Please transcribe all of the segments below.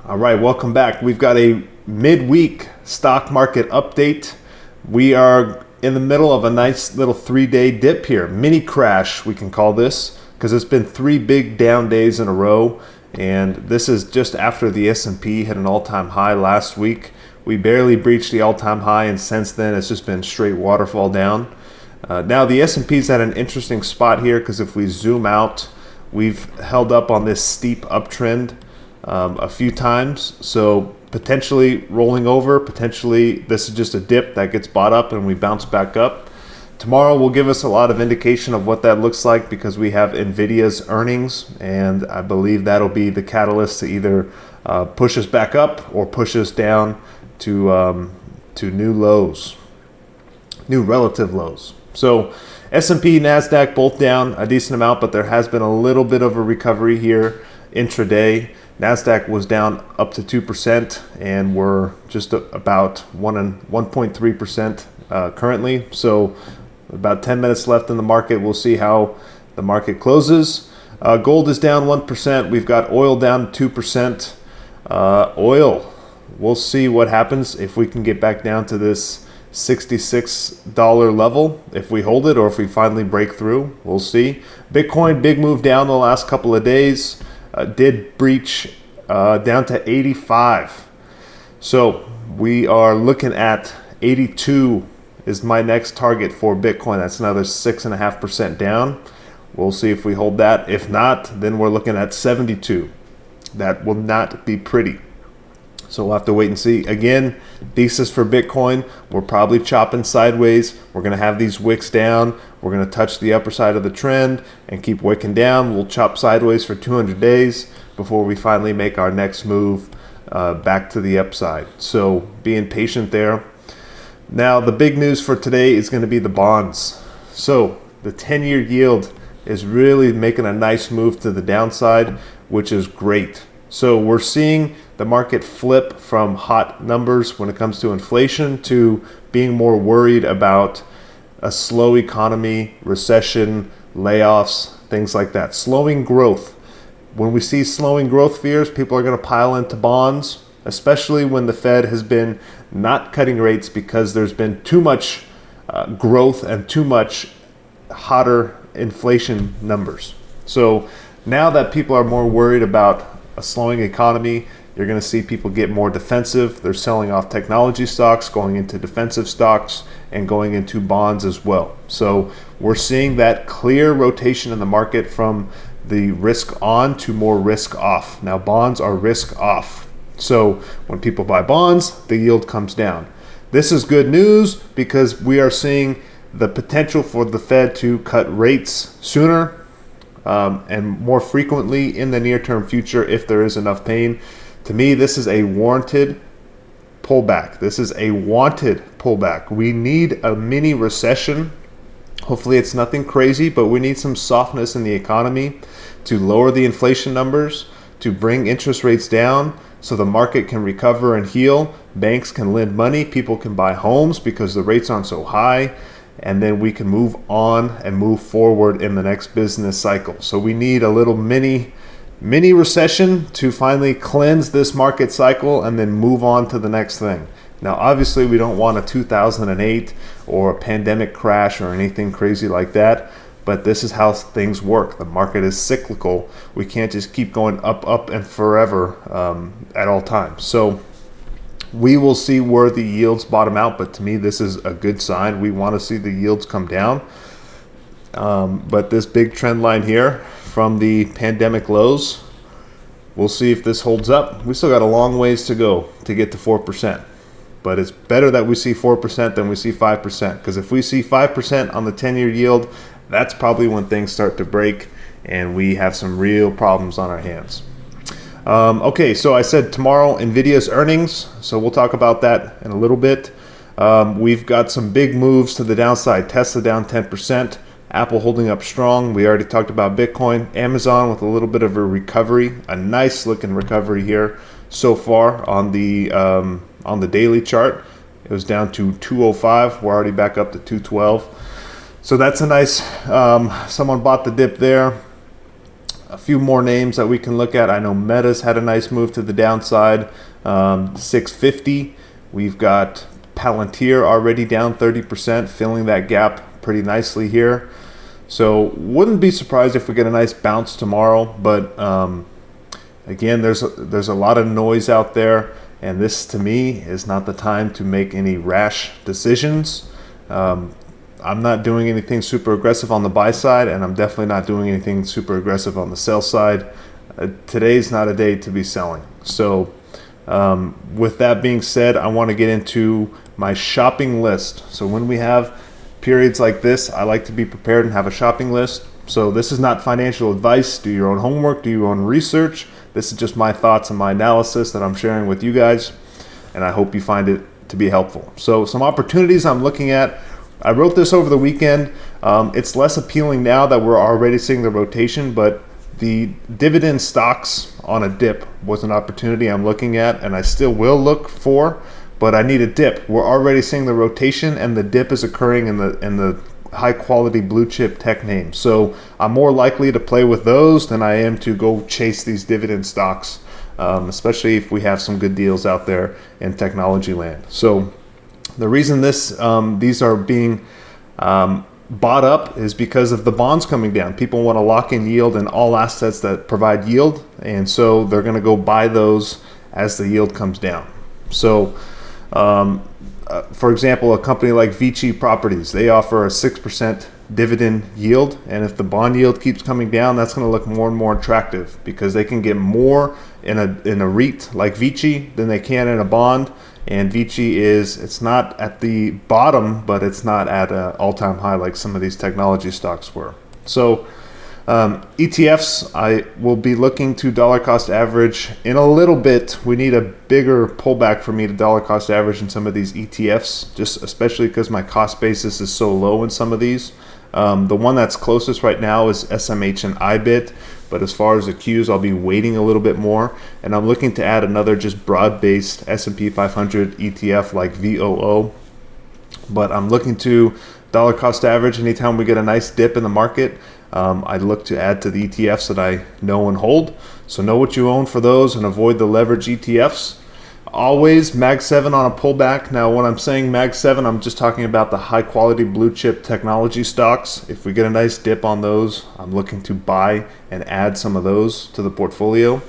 All right, welcome back. We've got a midweek stock market update. We are in the middle of a nice little 3-day dip here. Mini crash, we can call this, because it's been 3 big down days in a row. And this is just after the S&P hit an all-time high last week. We barely breached the all-time high, and since then it's just been straight waterfall down. Now the S&P's at an interesting spot here, because if we zoom out, we've held up on this steep uptrend a few times, so potentially rolling over, potentially this is just a dip that gets bought up and we bounce back up. Tomorrow will give us a lot of indication of what that looks like, because we have NVIDIA's earnings, and I believe that'll be the catalyst to either push us back up or push us down to new lows, new relative lows. So S&P, NASDAQ both down a decent amount, but there has been a little bit of a recovery here intraday. NASDAQ was down up to 2%, and we're just about 1.3% currently. So about 10 minutes left in the market. We'll see how the market closes. Gold is down 1%. We've got oil down 2%. Oil, we'll see what happens if we can get back down to this $66 level. If we hold it or if we finally break through, we'll see. Bitcoin, big move down the last couple of days. Did breach down to 85. So we are looking at 82 is my next target for Bitcoin. That's another 6.5% down. We'll see if we hold that. If not, then we're looking at 72. That will not be pretty. So we'll have to wait and see. Again, thesis for Bitcoin, we're probably chopping sideways. We're going to have these wicks down. We're going to touch the upper side of the trend and keep wicking down. We'll chop sideways for 200 days before we finally make our next move back to the upside. So being patient there. Now, the big news for today is going to be the bonds. So the 10-year yield is really making a nice move to the downside, which is great. So we're seeing the market flip from hot numbers when it comes to inflation to being more worried about a slow economy, recession, layoffs, things like that. Slowing growth. When we see slowing growth fears, people are going to pile into bonds, especially when the Fed has been not cutting rates because there's been too much growth and too much hotter inflation numbers. So now that people are more worried about a slowing economy, you're going to see people get more defensive. They're selling off technology stocks, going into defensive stocks, and going into bonds as well. So we're seeing that clear rotation in the market from the risk on to more risk off. Now bonds are risk off. So when people buy bonds, the yield comes down. This is good news because we are seeing the potential for the Fed to cut rates sooner and more frequently in the near-term future if there is enough pain. To me, this is a warranted pullback. This is a wanted pullback. We need a mini recession. Hopefully it's nothing crazy, but we need some softness in the economy to lower the inflation numbers, to bring interest rates down so the market can recover and heal. Banks can lend money. People can buy homes because the rates aren't so high. And then we can move on and move forward in the next business cycle. So we need a little mini recession to finally cleanse this market cycle and then move on to the next thing. Now, obviously, we don't want a 2008 or a pandemic crash or anything crazy like that, but this is how things work. The market is cyclical. We can't just keep going up, and forever at all times. So we will see where the yields bottom out, but to me, this is a good sign. We want to see the yields come down. But this big trend line here from the pandemic lows, we'll see if this holds up. We still got a long ways to go to get to 4%. But it's better that we see 4% than we see 5%. Because if we see 5% on the 10-year yield, that's probably when things start to break and we have some real problems on our hands. Okay, so I said tomorrow NVIDIA's earnings, so we'll talk about that in a little bit. We've got some big moves to the downside. Tesla down 10%, Apple holding up strong. We already talked about Bitcoin. Amazon with a little bit of a recovery, a nice looking recovery here so far on the daily chart. It was down to 205. We're already back up to 212. So that's a nice, someone bought the dip there. a few more names that we can look at. I know Meta's had a nice move to the downside, 650. We've got PLTR already down 30%, filling that gap pretty nicely here. So wouldn't be surprised if we get a nice bounce tomorrow, but again, there's a lot of noise out there, and this to me is not the time to make any rash decisions. I'm not doing anything super aggressive on the buy side, and I'm definitely not doing anything super aggressive on the sell side. Today's not a day to be selling. So with that being said, I want to get into my shopping list. So when we have periods like this, I like to be prepared and have a shopping list. So this is not financial advice. Do your own homework, do your own research. This is just my thoughts and my analysis that I'm sharing with you guys, and I hope you find it to be helpful. So some opportunities I'm looking at. I wrote this over the weekend. It's less appealing now that we're already seeing the rotation, but the dividend stocks on a dip was an opportunity I'm looking at, and I still will look for, but I need a dip. We're already seeing the rotation, and the dip is occurring in the high quality blue chip tech names. So I'm more likely to play with those than I am to go chase these dividend stocks, especially if we have some good deals out there in technology land. So the reason these are being bought up is because of the bonds coming down. People want to lock in yield in all assets that provide yield, and so they're going to go buy those as the yield comes down. So for example, a company like VICI Properties, they offer a 6% dividend yield, and if the bond yield keeps coming down, that's going to look more and more attractive because they can get more in a REIT like VICI than they can in a bond. And VICI it's not at the bottom, but it's not at an all-time high like some of these technology stocks were. So ETFs, I will be looking to dollar cost average in a little bit. We need a bigger pullback for me to dollar cost average in some of these ETFs, just especially because my cost basis is so low in some of these. The one that's closest right now is SMH and IBIT, but as far as the Qs, I'll be waiting a little bit more, and I'm looking to add another just broad-based S&P 500 ETF like VOO, but I'm looking to dollar cost average anytime we get a nice dip in the market. I'd look to add to the ETFs that I know and hold. So know what you own for those and avoid the leverage ETFs. Always Mag 7 on a pullback. Now when I'm saying Mag 7, I'm just talking about the high quality blue chip technology stocks. If we get a nice dip on those, I'm looking to buy and add some of those to the portfolio.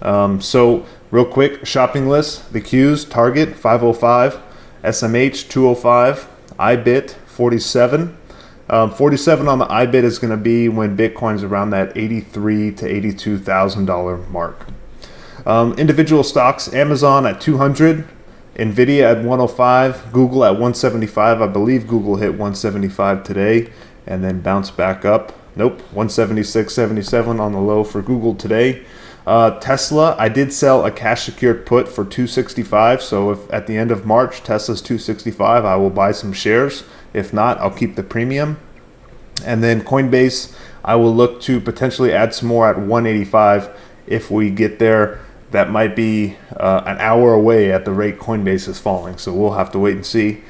So real quick, shopping list, the Qs, Target 505, SMH 205, IBIT 47. 47 on the IBIT is going to be when Bitcoin's around that $83,000 to $82,000 mark. Individual stocks, Amazon at 200, NVDA at 105, Google at 175. I believe Google hit 175 today and then bounced back up. Nope, 176.77 on the low for Google today. Tesla, I did sell a cash secured put for 265. So if at the end of March Tesla's 265, I will buy some shares. If not, I'll keep the premium. And then Coinbase, I will look to potentially add some more at 185 if we get there. That might be an hour away at the rate Coinbase is falling, so we'll have to wait and see.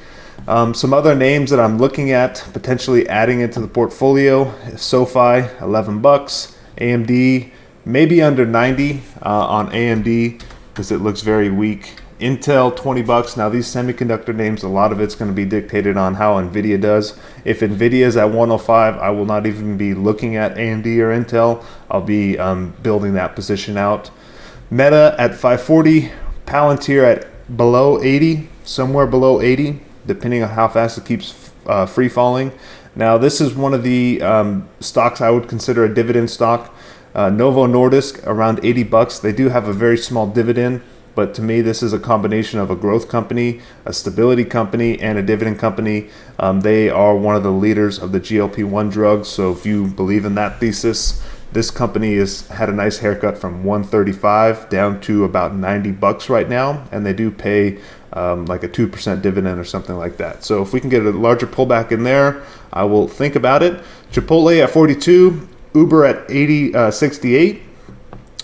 Some other names that I'm looking at potentially adding into the portfolio: SOFI, $11, AMD maybe under 90 on AMD because it looks very weak. Intel, $20. Now these semiconductor names, a lot of it's going to be dictated on how NVIDIA does. If NVIDIA is at 105, I will not even be looking at AMD or Intel. I'll be building that position out. Meta at 540, Palantir at below 80, somewhere below 80, depending on how fast it keeps free falling. Now this is one of the stocks I would consider a dividend stock. Novo Nordisk around $80. They do have a very small dividend, but to me this is a combination of a growth company, a stability company, and a dividend company. They are one of the leaders of the GLP-1 drugs, so if you believe in that thesis, this company has had a nice haircut from 135 down to about $90 right now, and they do pay like a 2% dividend or something like that. So if we can get a larger pullback in there, I will think about it. Chipotle at 42, Uber at 68.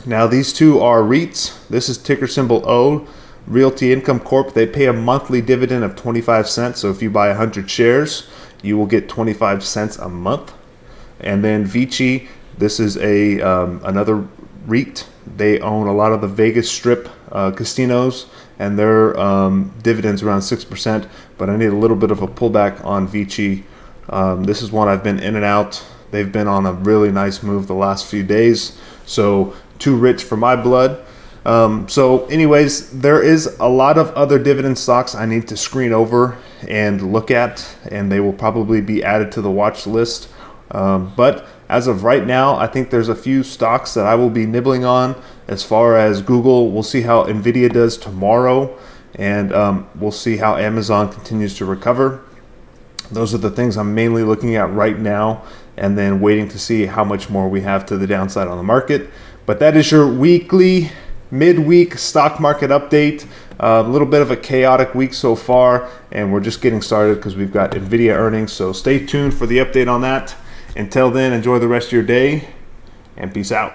Now these two are REITs. This is ticker symbol O, Realty Income Corp. They pay a monthly dividend of 25 cents. So if you buy 100 shares, you will get 25 cents a month. And then VICI, This is a another REIT. They own a lot of the Vegas Strip casinos, and their dividends around 6%, but I need a little bit of a pullback on VICI. This is one I've been in and out. They've been on a really nice move the last few days, so too rich for my blood. So anyways, there is a lot of other dividend stocks I need to screen over and look at, and they will probably be added to the watch list. But as of right now, I think there's a few stocks that I will be nibbling on. As far as Google, we'll see how NVIDIA does tomorrow, and we'll see how Amazon continues to recover. Those are the things I'm mainly looking at right now, and then waiting to see how much more we have to the downside on the market. But that is your weekly, midweek stock market update. A little bit of a chaotic week so far, and we're just getting started because we've got NVIDIA earnings. So stay tuned for the update on that. Until then, enjoy the rest of your day, and peace out.